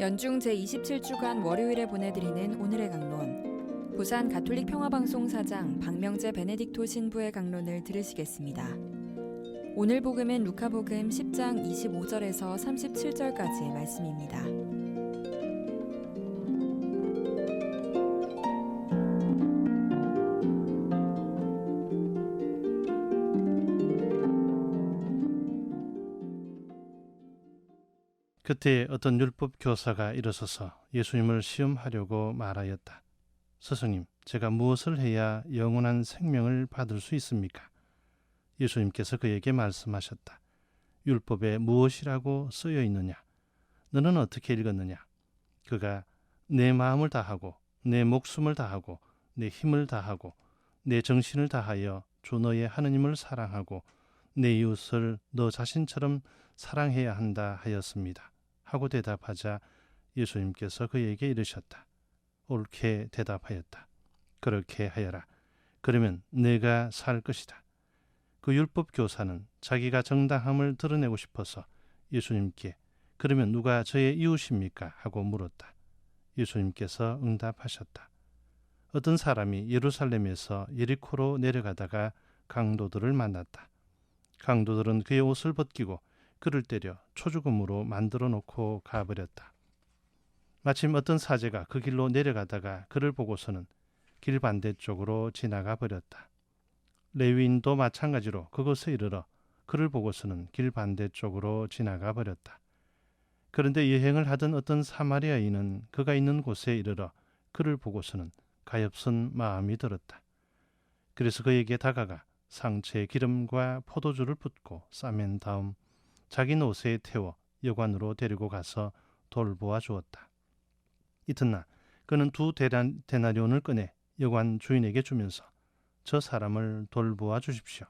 연중 제27주간 월요일에 보내드리는 오늘의 강론, 부산 가톨릭 평화방송 사장 박명재 베네딕토 신부의 강론을 들으시겠습니다. 오늘 복음은 루카복음 10장 25절에서 37절까지의 말씀입니다. 그때 어떤 율법 교사가 일어서서 예수님을 시험하려고 말하였다. 스승님, 제가 무엇을 해야 영원한 생명을 받을 수 있습니까? 예수님께서 그에게 말씀하셨다. 율법에 무엇이라고 쓰여 있느냐? 너는 어떻게 읽었느냐? 그가 내 마음을 다하고 내 목숨을 다하고 내 힘을 다하고 내 정신을 다하여 주 너의 하느님을 사랑하고 내 이웃을 너 자신처럼 사랑해야 한다 하였습니다. 하고 대답하자 예수님께서 그에게 이르셨다. 옳게 대답하였다. 그렇게 하여라. 그러면 내가 살 것이다. 그 율법 교사는 자기가 정당함을 드러내고 싶어서 예수님께 그러면 누가 저의 이웃입니까? 하고 물었다. 예수님께서 응답하셨다. 어떤 사람이 예루살렘에서 예리코로 내려가다가 강도들을 만났다. 강도들은 그의 옷을 벗기고 그를 때려 초죽음으로 만들어 놓고 가버렸다. 마침 어떤 사제가 그 길로 내려가다가 그를 보고서는 길 반대쪽으로 지나가 버렸다. 레위인도 마찬가지로 그곳에 이르러 그를 보고서는 길 반대쪽으로 지나가 버렸다. 그런데 여행을 하던 어떤 사마리아인은 그가 있는 곳에 이르러 그를 보고서는 가엾은 마음이 들었다. 그래서 그에게 다가가 상처에 기름과 포도주를 붓고 싸맨 다음 자기 옷에 태워 여관으로 데리고 가서 돌보아 주었다. 이튿날 그는 2데나리온을 꺼내 여관 주인에게 주면서 저 사람을 돌보아 주십시오.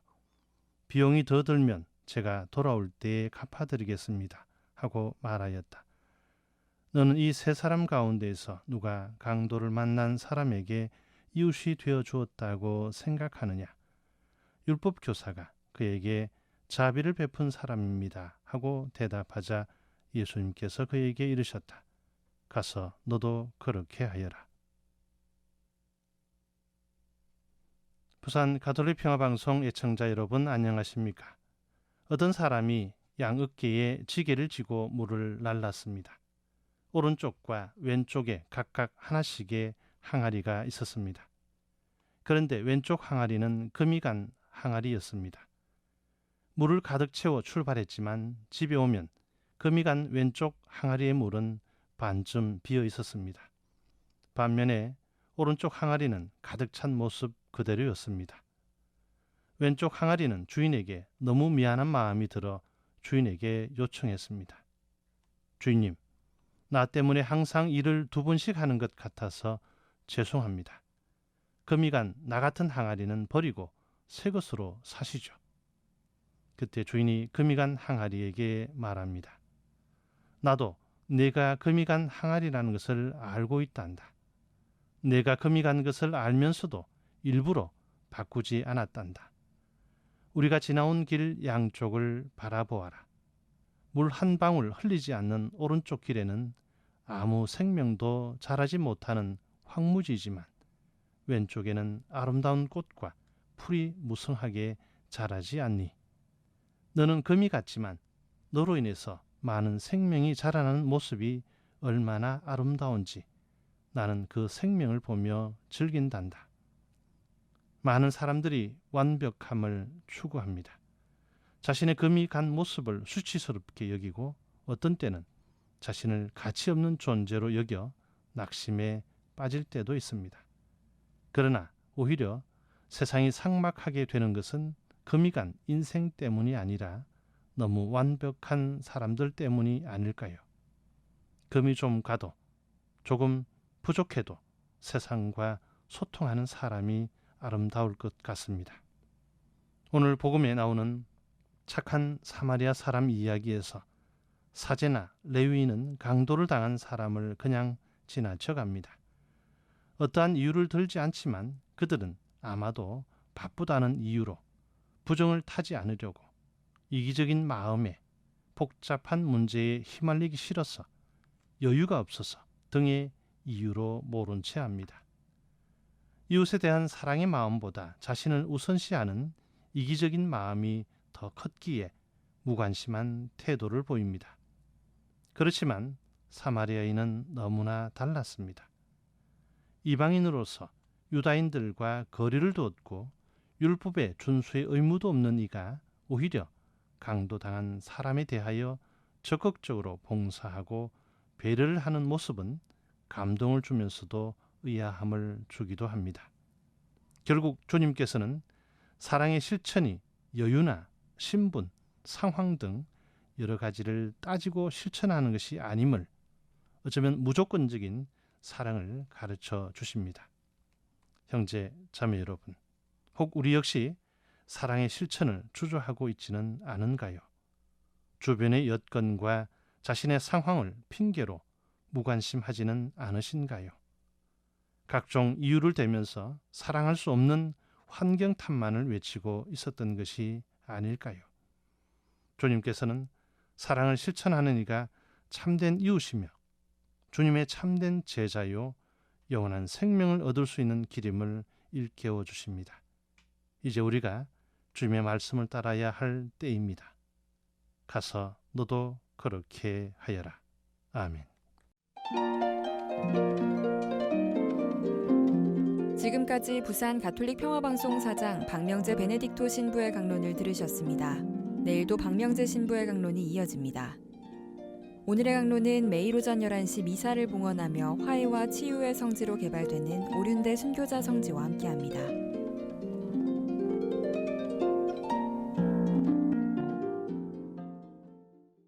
비용이 더 들면 제가 돌아올 때에 갚아드리겠습니다. 하고 말하였다. 너는 이 세 사람 가운데에서 누가 강도를 만난 사람에게 이웃이 되어 주었다고 생각하느냐? 율법 교사가 그에게 자비를 베푼 사람입니다. 하고 대답하자 예수님께서 그에게 이르셨다. 가서 너도 그렇게 하여라. 부산 가톨릭 평화방송 애청자 여러분 안녕하십니까? 어떤 사람이 양 어깨에 지게를 지고 물을 날랐습니다. 오른쪽과 왼쪽에 각각 하나씩의 항아리가 있었습니다. 그런데 왼쪽 항아리는 금이 간 항아리였습니다. 물을 가득 채워 출발했지만 집에 오면 금이 간 왼쪽 항아리의 물은 반쯤 비어 있었습니다. 반면에 오른쪽 항아리는 가득 찬 모습 그대로였습니다. 왼쪽 항아리는 주인에게 너무 미안한 마음이 들어 주인에게 요청했습니다. 주인님, 나 때문에 항상 일을 2번씩 하는 것 같아서 죄송합니다. 금이 간 나 같은 항아리는 버리고 새 것으로 사시죠. 그때 주인이 금이 간 항아리에게 말합니다. 나도 내가 금이 간 항아리라는 것을 알고 있단다. 내가 금이 간 것을 알면서도 일부러 바꾸지 않았단다. 우리가 지나온 길 양쪽을 바라보아라. 물 한 방울 흘리지 않는 오른쪽 길에는 아무 생명도 자라지 못하는 황무지지만 왼쪽에는 아름다운 꽃과 풀이 무성하게 자라지 않니? 너는 금이 같지만 너로 인해서 많은 생명이 자라나는 모습이 얼마나 아름다운지 나는 그 생명을 보며 즐긴단다. 많은 사람들이 완벽함을 추구합니다. 자신의 금이 간 모습을 수치스럽게 여기고 어떤 때는 자신을 가치 없는 존재로 여겨 낙심에 빠질 때도 있습니다. 그러나 오히려 세상이 삭막하게 되는 것은 금이 간 인생 때문이 아니라 너무 완벽한 사람들 때문이 아닐까요? 금이 좀 가도 조금 부족해도 세상과 소통하는 사람이 아름다울 것 같습니다. 오늘 복음에 나오는 착한 사마리아 사람 이야기에서 사제나 레위인은 강도를 당한 사람을 그냥 지나쳐갑니다. 어떠한 이유를 들지 않지만 그들은 아마도 바쁘다는 이유로 부정을 타지 않으려고 이기적인 마음에 복잡한 문제에 휘말리기 싫어서 여유가 없어서 등의 이유로 모른 채 합니다. 이웃에 대한 사랑의 마음보다 자신을 우선시하는 이기적인 마음이 더 컸기에 무관심한 태도를 보입니다. 그렇지만 사마리아인은 너무나 달랐습니다. 이방인으로서 유다인들과 거리를 두었고 율법의 준수의 의무도 없는 이가 오히려 강도당한 사람에 대하여 적극적으로 봉사하고 배려를 하는 모습은 감동을 주면서도 의아함을 주기도 합니다. 결국 주님께서는 사랑의 실천이 여유나 신분, 상황 등 여러 가지를 따지고 실천하는 것이 아님을, 어쩌면 무조건적인 사랑을 가르쳐 주십니다. 형제, 자매 여러분, 혹 우리 역시 사랑의 실천을 주저하고 있지는 않은가요? 주변의 여건과 자신의 상황을 핑계로 무관심하지는 않으신가요? 각종 이유를 대면서 사랑할 수 없는 환경 탓만을 외치고 있었던 것이 아닐까요? 주님께서는 사랑을 실천하는 이가 참된 이웃이며 주님의 참된 제자요 영원한 생명을 얻을 수 있는 길임을 일깨워 주십니다. 이제 우리가 주님의 말씀을 따라야 할 때입니다. 가서 너도 그렇게 하여라. 아멘. 지금까지 부산 가톨릭 평화방송 사장 박명재 베네딕토 신부의 강론을 들으셨습니다. 내일도 박명재 신부의 강론이 이어집니다. 오늘의 강론은 매일 오전 11시 미사를 봉헌하며 화해와 치유의 성지로 개발되는 오륜대 순교자 성지와 함께합니다.